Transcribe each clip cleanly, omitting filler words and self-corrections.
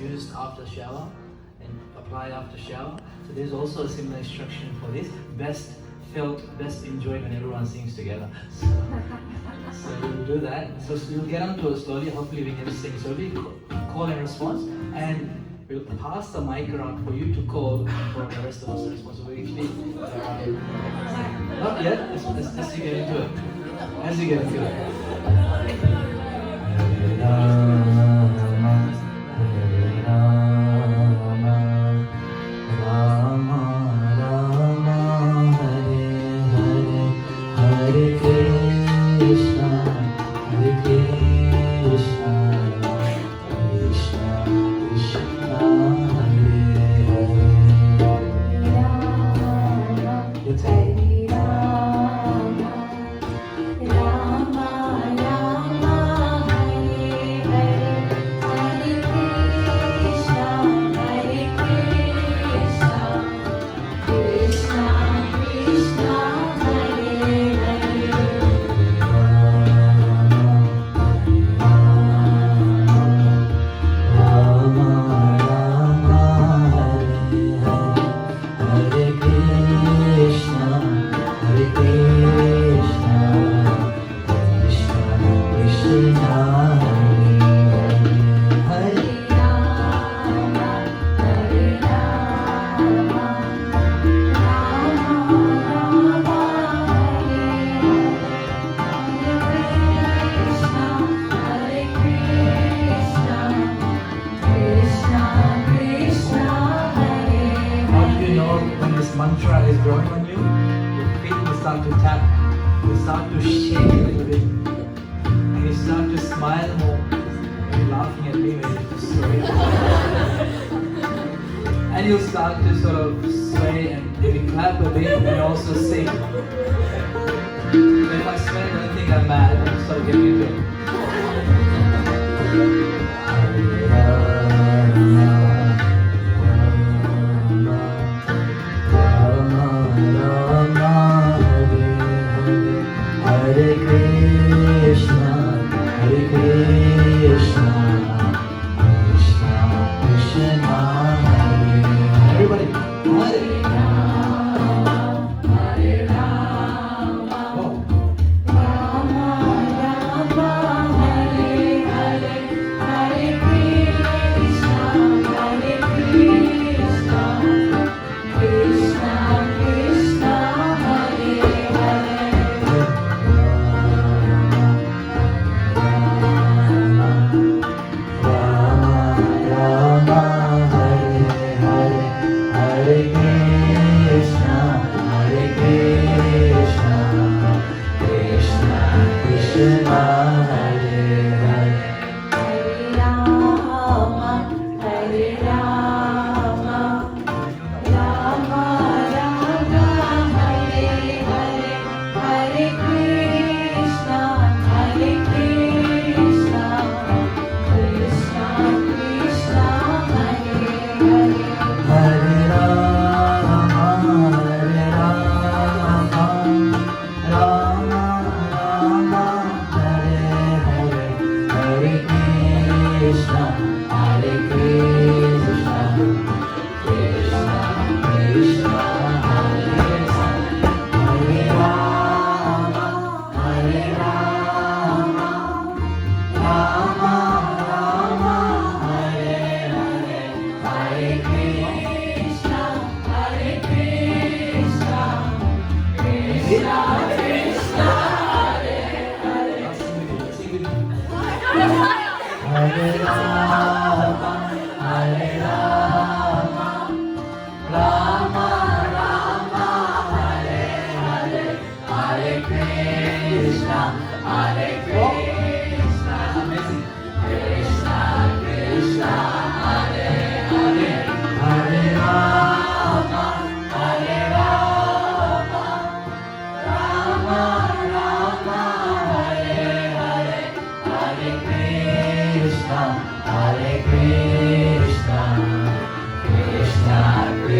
used after shower and applied after shower. So there's also a similar instruction for this. Best felt, best enjoyed when everyone sings together. So we'll do that. So we'll get onto it slowly. Hopefully we can sing. So we'll call and response, and we'll pass the mic around for you to call for the rest of us to respond. So we actually not yet. As you get into it. As you get into it. Mantra is growing on you, your feet will start to tap, you start to shake a little bit, and you start to smile more. You're laughing at me when you sway. And you'll start to sort of sway and maybe clap a bit and also sing. If I sway, don't think I'm mad, I'm sort of getting into it. Hare Krishna, Hare Krishna, Krishna Krishna, Hare Hare. Everybody, Hare Rama, Hare Rama, Rama, Rama, Hare Hare, Hare Krishna, Hare Krishna, Krishna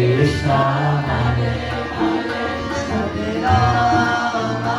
Krishna, Hare Hare.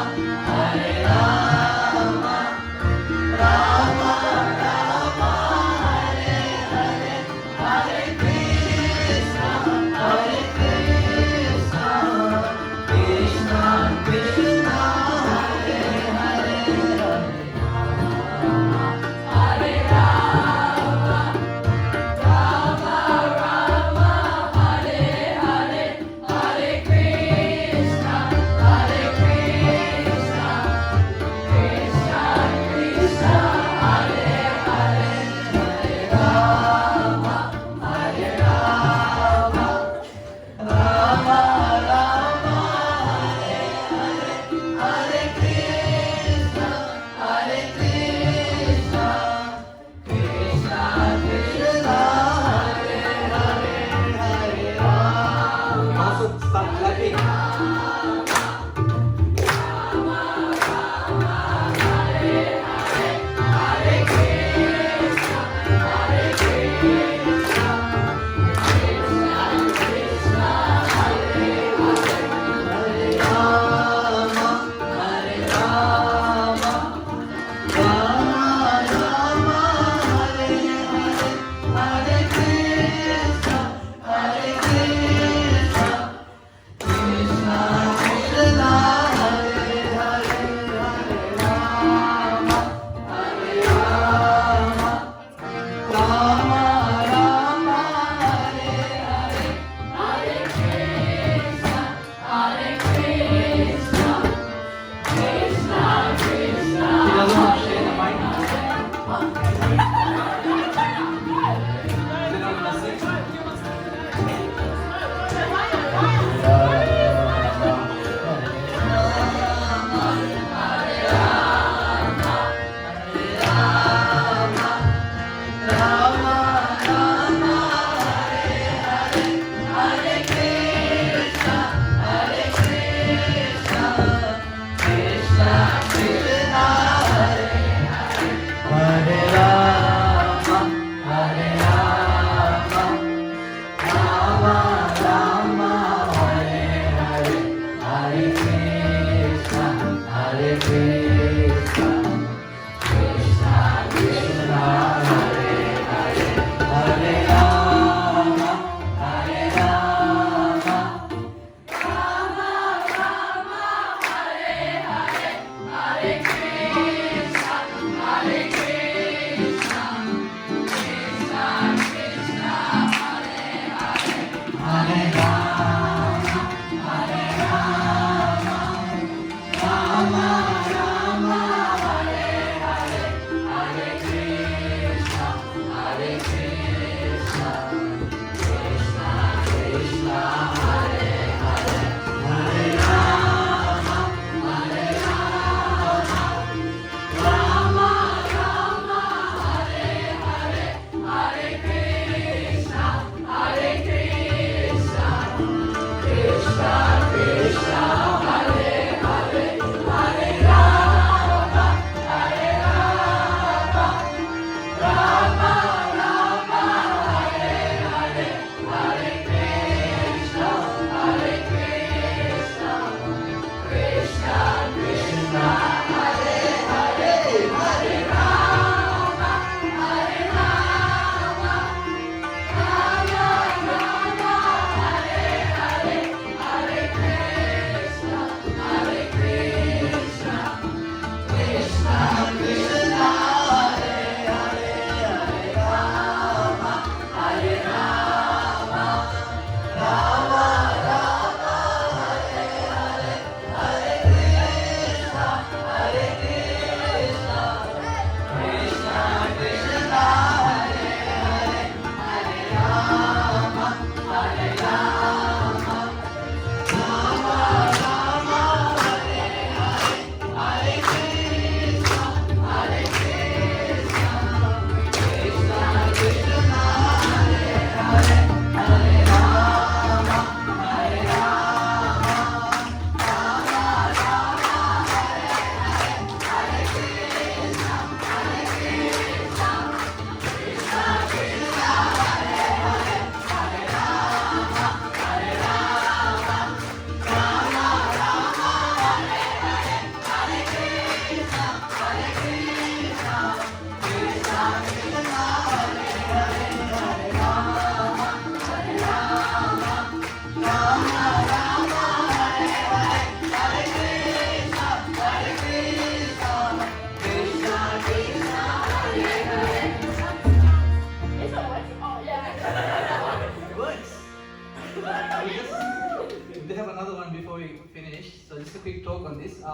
We have another one before we finish, so just a quick talk on this. The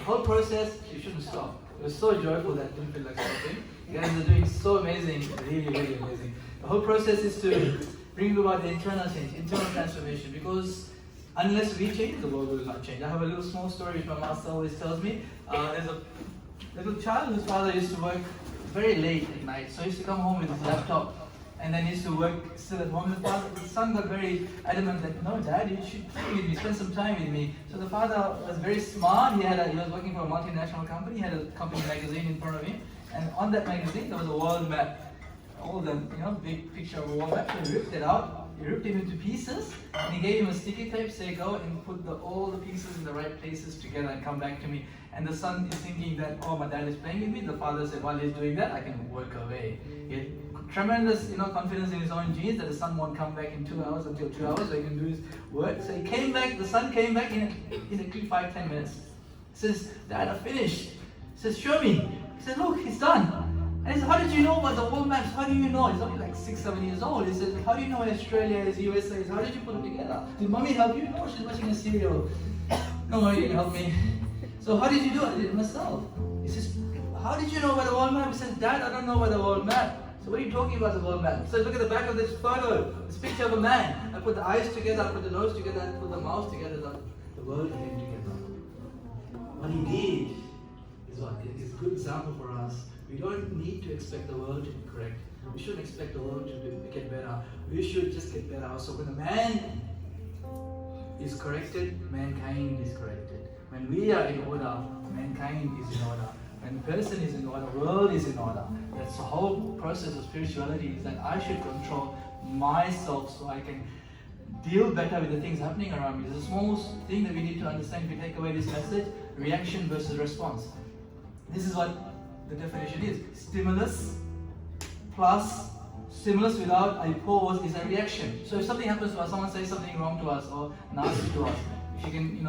whole process, you shouldn't stop. It was so joyful that I didn't feel like stopping. You guys are doing so amazing, really, really amazing. The whole process is to bring about the internal change, internal transformation, because unless we change, the world will not change. I have a little small story which my master always tells me. There's a little child whose father used to work very late at night, so he used to come home with his laptop and then he used to work still at home. The son got very adamant that, no, Dad, you should play with me, spend some time with me. So the father was very smart. He was working for a multinational company. He had a company magazine in front of him, and on that magazine there was a world map, all the big picture of a world map. So he ripped it out. He ripped it into pieces, and he gave him a sticky tape, say go and put all the pieces in the right places together and come back to me. And the son is thinking that, oh, my dad is playing with me. The father said, while he's doing that, I can work away. He had tremendous confidence in his own genes that the son won't come back in 2 hours, until 2 hours, so he can do his work. So he came back, the son came back in exactly 5-10 minutes. He says, Dad, I finished. He says, show me. He says, look, he's done. And he said, how did you know about the world maps? How do you know? He's only like 6-7 years old. He says, how do you know where Australia is, USA is? How did you put it together? Did mommy help you? No, she's watching a serial. No, mommy didn't help me. So how did you do it? I did it myself. He says, how did you know about the world map? He says, Dad, I don't know about the world map. So what are you talking about the world map? So look at the back of this photo, this picture of a man. I put the eyes together, I put the nose together, I put the mouth together, the world came together. What he did is a good example for us. We don't need to expect the world to be correct. We shouldn't expect the world to get better. We should just get better. So when a man is corrected, mankind is corrected. When we are in order, mankind is in order. When the person is in order, the world is in order. That's the whole process of spirituality, is that I should control myself so I can deal better with the things happening around me. It's a small thing that we need to understand if we take away this message. reaction versus response. This is what the definition is. Stimulus plus stimulus without a pause is a reaction. So if something happens to us, someone says something wrong to us or nasty to us, if you can,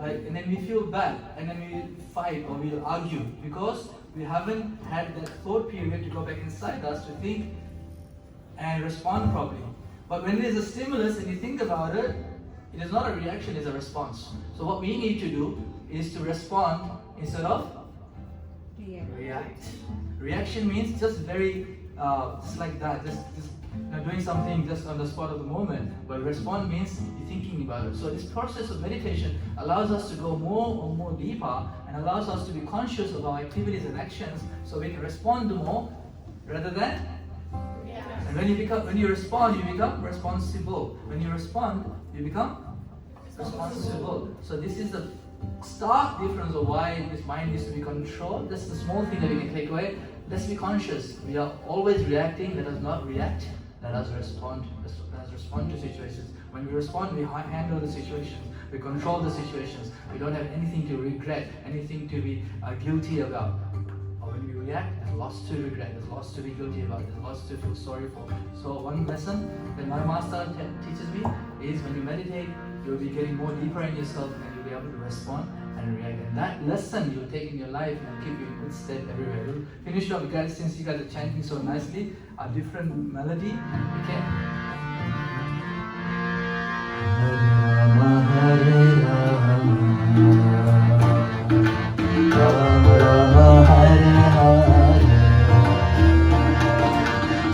and then we feel bad, and then we fight or we'll argue because we haven't had that thought period to go back inside us to think and respond properly. But when there's a stimulus and you think about it, it is not a reaction, it's a response. So what we need to do is to respond instead of react. Reaction means just just like that, just doing something just on the spot of the moment. But respond means you're thinking about it. So this process of meditation allows us to go more and more deeper and allows us to be conscious of our activities and actions so we can respond to more rather than and when you respond, you become responsible. When you respond, you become responsible. So this is the stark difference of why this mind needs to be controlled. That's the small thing that we can take away. Let's be conscious. We are always reacting. Let us not react. Let us respond. Let us respond to situations. When we respond, we handle the situations. We control the situations. We don't have anything to regret, anything to be guilty about. Or when we react, there's lots to regret. There's lots to be guilty about. There's lots to feel sorry for. So one lesson that my master teaches me is when you meditate, you'll be getting more deeper in yourself and you'll be able to respond and react. And that lesson you'll take in your life and keep you in good stead everywhere. We'll finish off, guys, since you guys are chanting so nicely, a different melody. Okay? Hare Rama, Rama Rama, Hare Hare,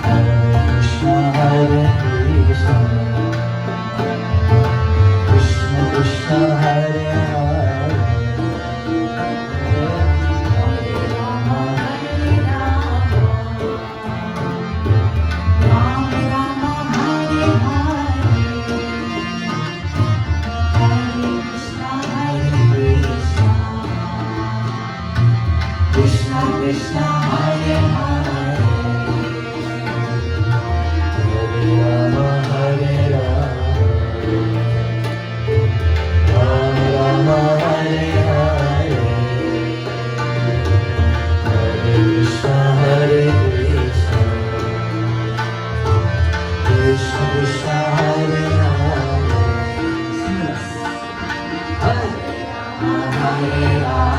Hare Krishna, Hare Krishna, Krishna Krishna, Hare Hare, Hare Rama, Hare Rama, Rama Rama, Hare Hare, Hare Krishna, Hare Krishna, Krishna Krishna, Hare Hare, Hare Rama, Hare Rama, Rama Rama, Hare Hare, Hare Krishna, Hare Krishna, Krishna Krishna, Hare Hare. Singers. Hare Rama, Hare Rama.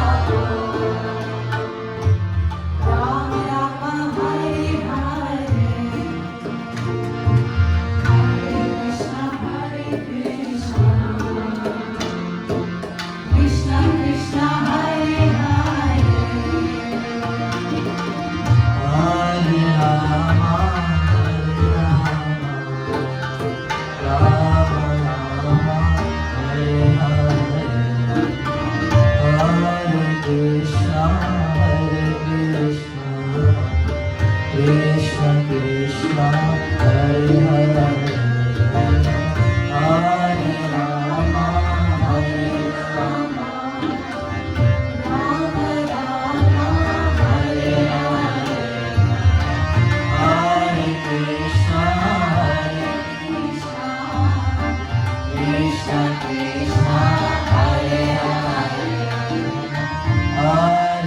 Krishna Krishna, Hare Hare, Hare Rama, Hare Rama, Rama Rama, Hare Hare, Hare Krishna, Krishna Krishna, Hare Hare, Hare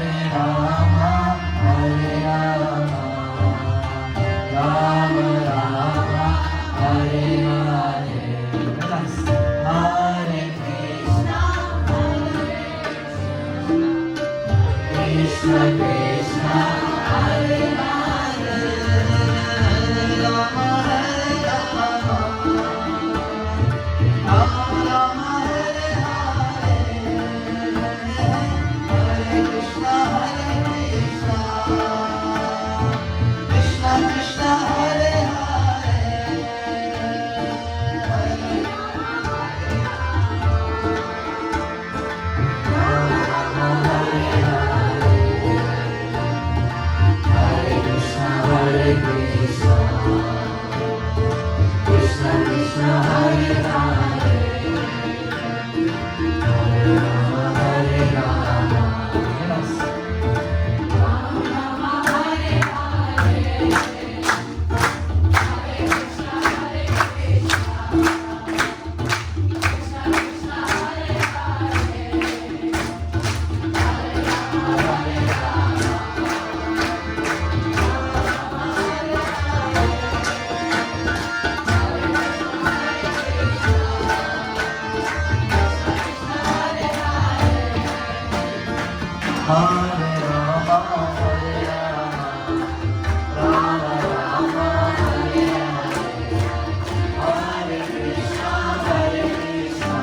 Rama, Hare Rama, Rama Rama, Hare Hare. Relax. Hare Krishna, Krishna Krishna, Hare Hare, Rama Hare Rama, Rama Rama, Hare Hare, Hare Krishna, Krishna Krishna, Hare Hare, Hare Rama, Hare Rama, Hare Hare Rama, Hare Rama, Rama Rama, Hare Hare, Hare Krishna,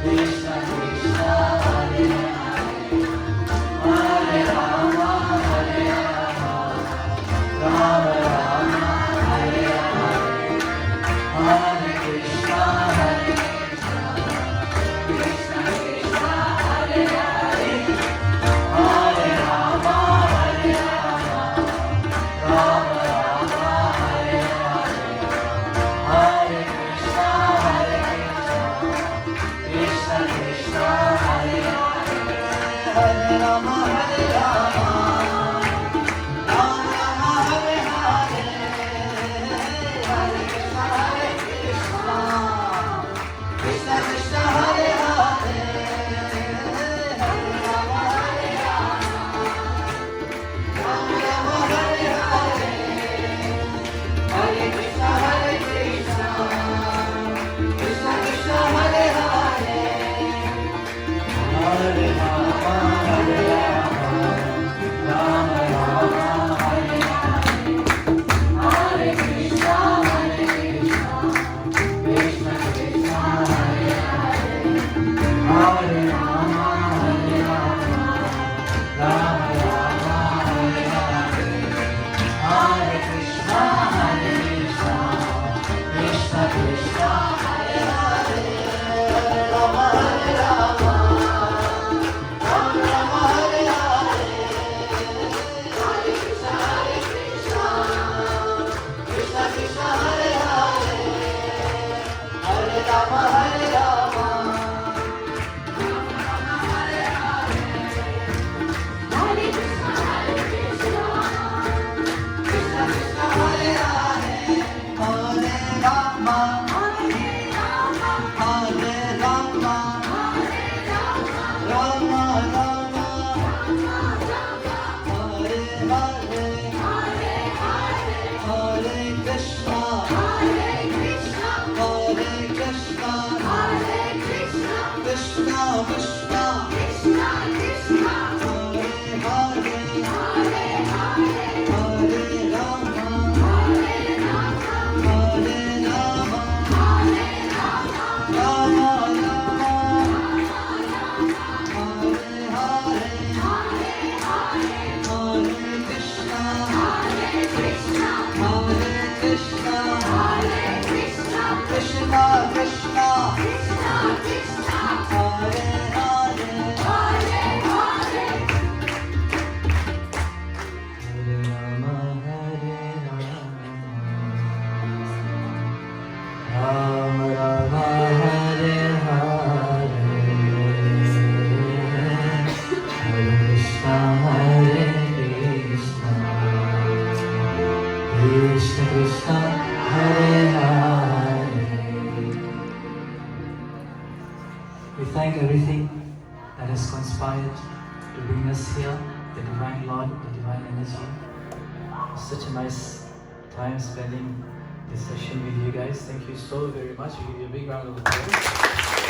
Krishna Krishna, Hare Hare, Hare Rama, Hare Rama, Rama Rama, Hare Hare, Hare Krishna, Krishna Krishna, Hare Hare, Hare Rama, Hare Rama, Rama Rama, Hare Hare, Hare Krishna, Krishna Krishna, Hare Hare, Hare Rama, Hare Rama, Rama Rama, Hare Hare, Hare Krishna, Krishna Krishna, Hare Hare, Hare Rama, Hare Rama, Rama Rama, Hare Hare, Hare Krishna, Krishna Krishna, Hare Hare, Hare Rama, Hare Rama, Rama Rama, Hare Hare, Hare Krishna, Krishna Krishna, Hare Hare, Hare Rama, Hare Rama, Rama Rama, Hare Hare, Hare Krishna, Krishna Krishna, Hare Hare, Rama, Hare Rama, Rama Rama, Hare Hare, Hare Krishna, Krishna Krishna, Hare Hare, Hare Rama, Hare Rama, Hare Krishna, Krishna Krishna, Hare Hare, Hare Rama, Hare Rama, Hare Rama, Hare Rama, Rama Rama, Hare Hare Hare, Hare, Hare Krishna, Hare Krishna, Hare Krishna, Hare Krishna, Krishna Krishna, Krishna Krishna, Hare Hare, Hare Hare, Hare Rama, Hare Rama, Hare Rama, Hare Rama, Rama Rama, Hare Hare, Hare Hare, Hare Krishna, Hare Krishna, Hare Krishna, Hare Krishna, Krishna Krishna, Krishna Krishna, Hare Hare, Hare Hare, Hare Rama, Hare Rama, Rama Rama, Hare Hare, Hare Krishna, Krishna Krishna, Hare Hare. We thank everything that has conspired to bring us here, the Divine Lord, the Divine Energy. It's such a nice time spending this session with you guys. Thank you so very much. We give you a big round of applause.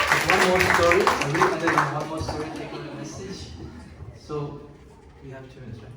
There's one more story. I'll read and then one more story, take on the message. So, we have 2 minutes, right?